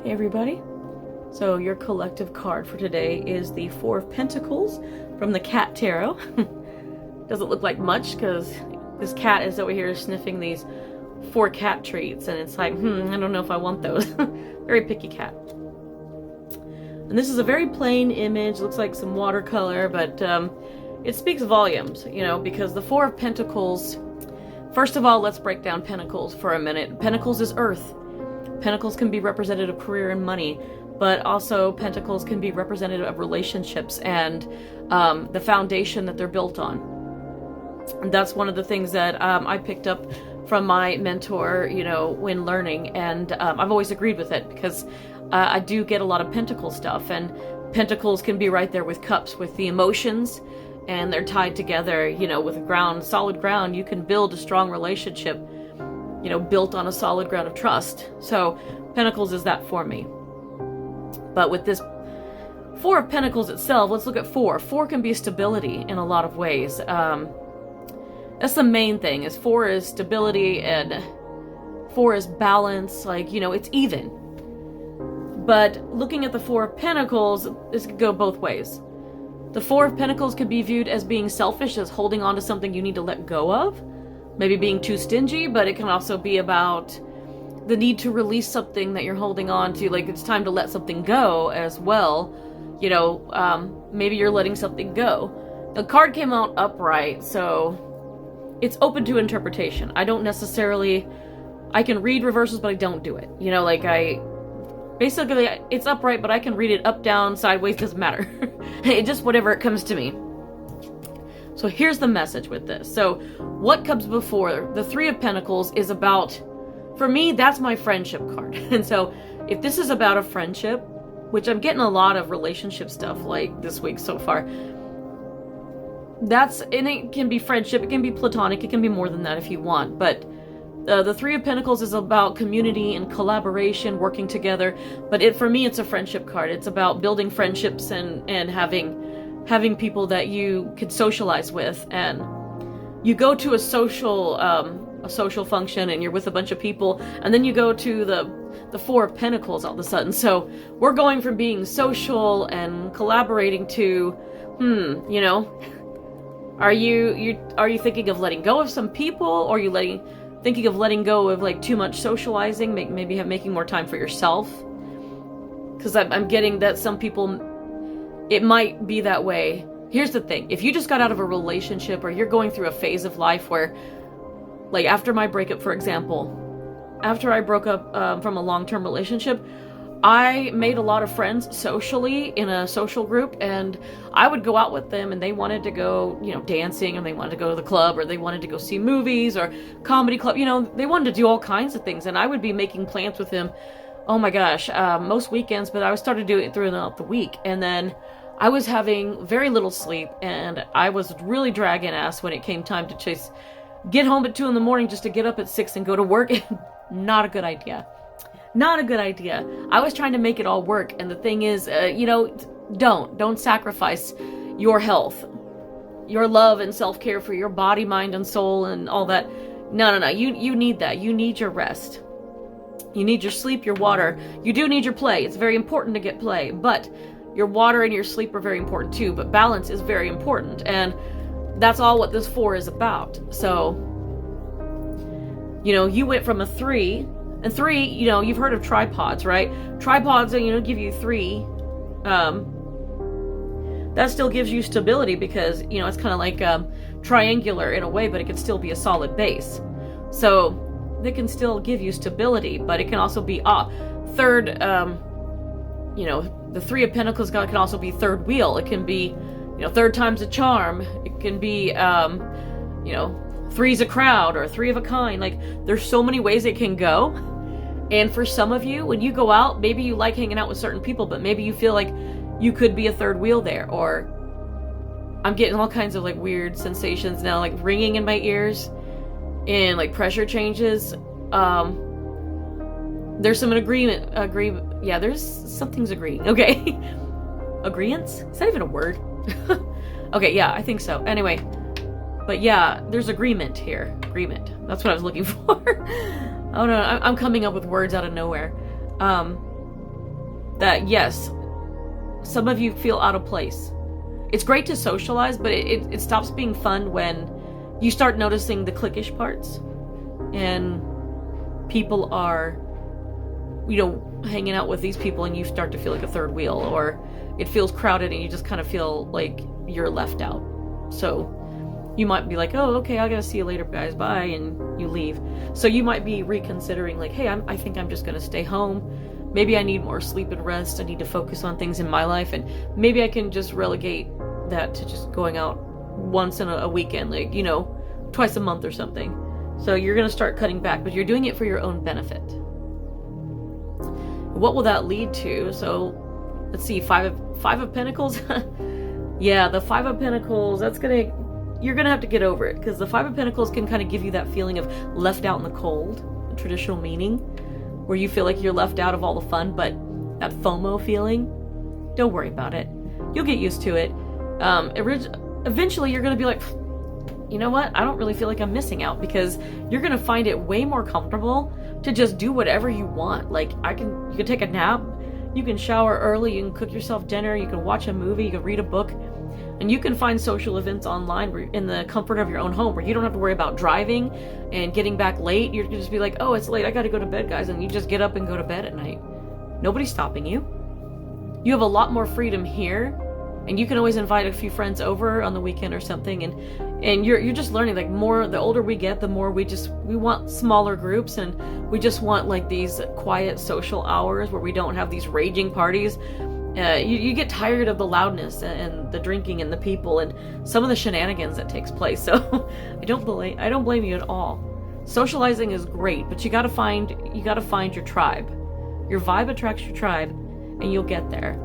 Hey everybody. So your collective card for today is the Four of Pentacles from the Cat Tarot. Doesn't look like much because this cat is over here sniffing these 4 cat treats and it's like, I don't know if I want those. Very picky cat. And this is a very plain image, looks like some watercolor, but it speaks volumes, you know, because the Four of Pentacles, first of all, let's break down Pentacles for a minute. Pentacles is earth. Pentacles can be representative of career and money, but also Pentacles can be representative of relationships and the foundation that they're built on. And that's one of the things that I picked up from my mentor, you know, when learning, and I've always agreed with it because I do get a lot of Pentacle stuff, and Pentacles can be right there with Cups, with the emotions, and they're tied together, you know, with ground, solid ground. You can build a strong relationship, you know, built on a solid ground of trust. So Pentacles is that for me. But with this Four of Pentacles itself, let's look at 4. 4 can be stability in a lot of ways. That's the main thing, is 4 is stability and 4 is balance, like, you know, it's even. But looking at the Four of Pentacles, this could go both ways. The Four of Pentacles could be viewed as being selfish, as holding on to something you need to let go of. Maybe being too stingy, but it can also be about the need to release something that you're holding on to, like it's time to let something go as well. You know, maybe you're letting something go. The card came out upright, so it's open to interpretation. I don't necessarily, I can read reversals, but I don't do it. You know, like basically it's upright, but I can read it up, down, sideways, doesn't matter. It just whatever it comes to me. So here's the message with this. So what comes before the Three of Pentacles is about, for me, that's my friendship card. And so if this is about a friendship, which I'm getting a lot of relationship stuff like this week so far, and it can be friendship, it can be platonic, it can be more than that if you want. But the Three of Pentacles is about community and collaboration, working together. But for me, it's a friendship card. It's about building friendships and having people that you could socialize with, and you go to a social function and you're with a bunch of people, and then you go to the Four of Pentacles all of a sudden. So we're going from being social and collaborating to, you know, are you thinking of letting go of some people, or are you thinking of letting go of like too much socializing, making more time for yourself? Because I'm getting that some people, it might be that way. Here's the thing. If you just got out of a relationship, or you're going through a phase of life where, like after my breakup, for example, after I broke up from a long-term relationship, I made a lot of friends socially in a social group, and I would go out with them, and they wanted to go, you know, dancing, or they wanted to go to the club, or they wanted to go see movies or comedy club. You know, they wanted to do all kinds of things, and I would be making plans with them. Oh my gosh, most weekends, but I started doing it throughout the week. And then I was having very little sleep, and I was really dragging ass when it came time to just get home at 2 in the morning just to get up at 6 and go to work. Not a good idea. Not a good idea. I was trying to make it all work, and the thing is, you know, don't sacrifice your health, your love and self-care for your body, mind, and soul, and all that. No. You need that. You need your rest. You need your sleep, your water. You do need your play. It's very important to get play, but your water and your sleep are very important too. But balance is very important, and that's all what this 4 is about. So, you know, you went from a 3, and 3, you know, you've heard of tripods, right? Tripods, you know, give you 3. That still gives you stability because, you know, it's kind of like triangular in a way, but it can still be a solid base. So they can still give you stability, but it can also be third, you know, the Three of Pentacles can also be third wheel. It can be, you know, third time's a charm. It can be, you know, three's a crowd, or 3 of a kind. Like, there's so many ways it can go. And for some of you, when you go out, maybe you like hanging out with certain people, but maybe you feel like you could be a third wheel there. Or I'm getting all kinds of like weird sensations now, like ringing in my ears and like pressure changes. There's some agreement. Yeah, there's something's agreeing. Okay. Agreeance? Is that even a word? Okay, yeah, I think so. Anyway, but yeah, there's agreement here. Agreement. That's what I was looking for. Oh no, I'm coming up with words out of nowhere. that yes, some of you feel out of place. It's great to socialize, but it stops being fun when you start noticing the cliquish parts and people are, hanging out with these people and you start to feel like a third wheel, or it feels crowded and you just kind of feel like you're left out. So you might be like, oh, okay, I gotta see you later, guys, bye, and you leave. So you might be reconsidering, like, hey, I think I'm just gonna stay home. Maybe I need more sleep and rest. I need to focus on things in my life, and maybe I can just relegate that to just going out once in a weekend, like, twice a month or something. So you're gonna start cutting back, but you're doing it for your own benefit. What will that lead to? So let's see, Five of Pentacles. Yeah, the Five of Pentacles, you're gonna have to get over it, because the Five of Pentacles can kind of give you that feeling of left out in the cold, the traditional meaning, where you feel like you're left out of all the fun. But that FOMO feeling, don't worry about it. You'll get used to it. Eventually you're gonna be like, you know what? I don't really feel like I'm missing out, because you're gonna find it way more comfortable to just do whatever you want. Like, you can take a nap, you can shower early, you can cook yourself dinner, you can watch a movie, you can read a book, and you can find social events online in the comfort of your own home, where you don't have to worry about driving and getting back late. You can just be like, oh, it's late, I gotta go to bed, guys, and you just get up and go to bed at night. Nobody's stopping you. You have a lot more freedom here, and you can always invite a few friends over on the weekend or something, and you're just learning, like, more, the older we get, the more we want smaller groups, and we just want like these quiet social hours where we don't have these raging parties. You get tired of the loudness and the drinking and the people and some of the shenanigans that takes place. So I don't blame you at all. Socializing is great, but you gotta find your tribe. Your vibe attracts your tribe, and you'll get there.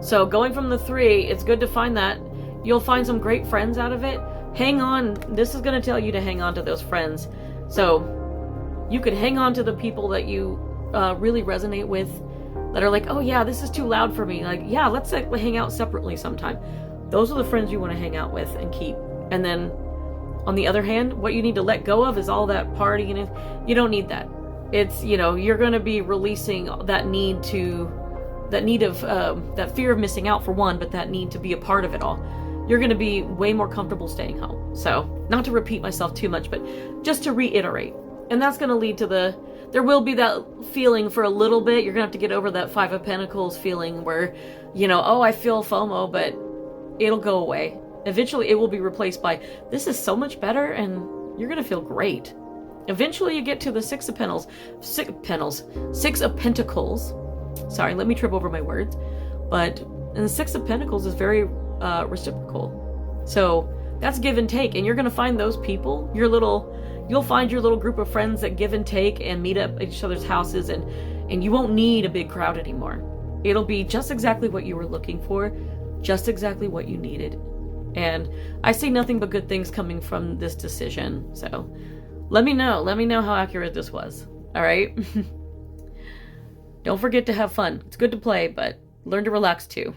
So going from the 3, it's good to find that. You'll find some great friends out of it. Hang on. This is going to tell you to hang on to those friends. So you could hang on to the people that you really resonate with, that are like, oh yeah, this is too loud for me. Like, yeah, let's hang out separately sometime. Those are the friends you want to hang out with and keep. And then on the other hand, what you need to let go of is all that partying. You don't need that. It's, you're going to be releasing that need of that fear of missing out, for one, but that need to be a part of it all. You're going to be way more comfortable staying home. So, not to repeat myself too much, but just to reiterate. And that's going to lead to there will be that feeling for a little bit. You're going to have to get over that Five of Pentacles feeling where, oh, I feel FOMO, but it'll go away. Eventually it will be replaced by, this is so much better, and you're going to feel great. Eventually you get to the Six of Pentacles. Sorry, let me trip over my words. And the Six of Pentacles is very reciprocal. So that's give and take, and you're going to find those people, you'll find your little group of friends that give and take and meet up at each other's houses, and you won't need a big crowd anymore. It'll be just exactly what you were looking for, just exactly what you needed. And I see nothing but good things coming from this decision. So let me know how accurate this was. All right. Don't forget to have fun. It's good to play, but learn to relax too.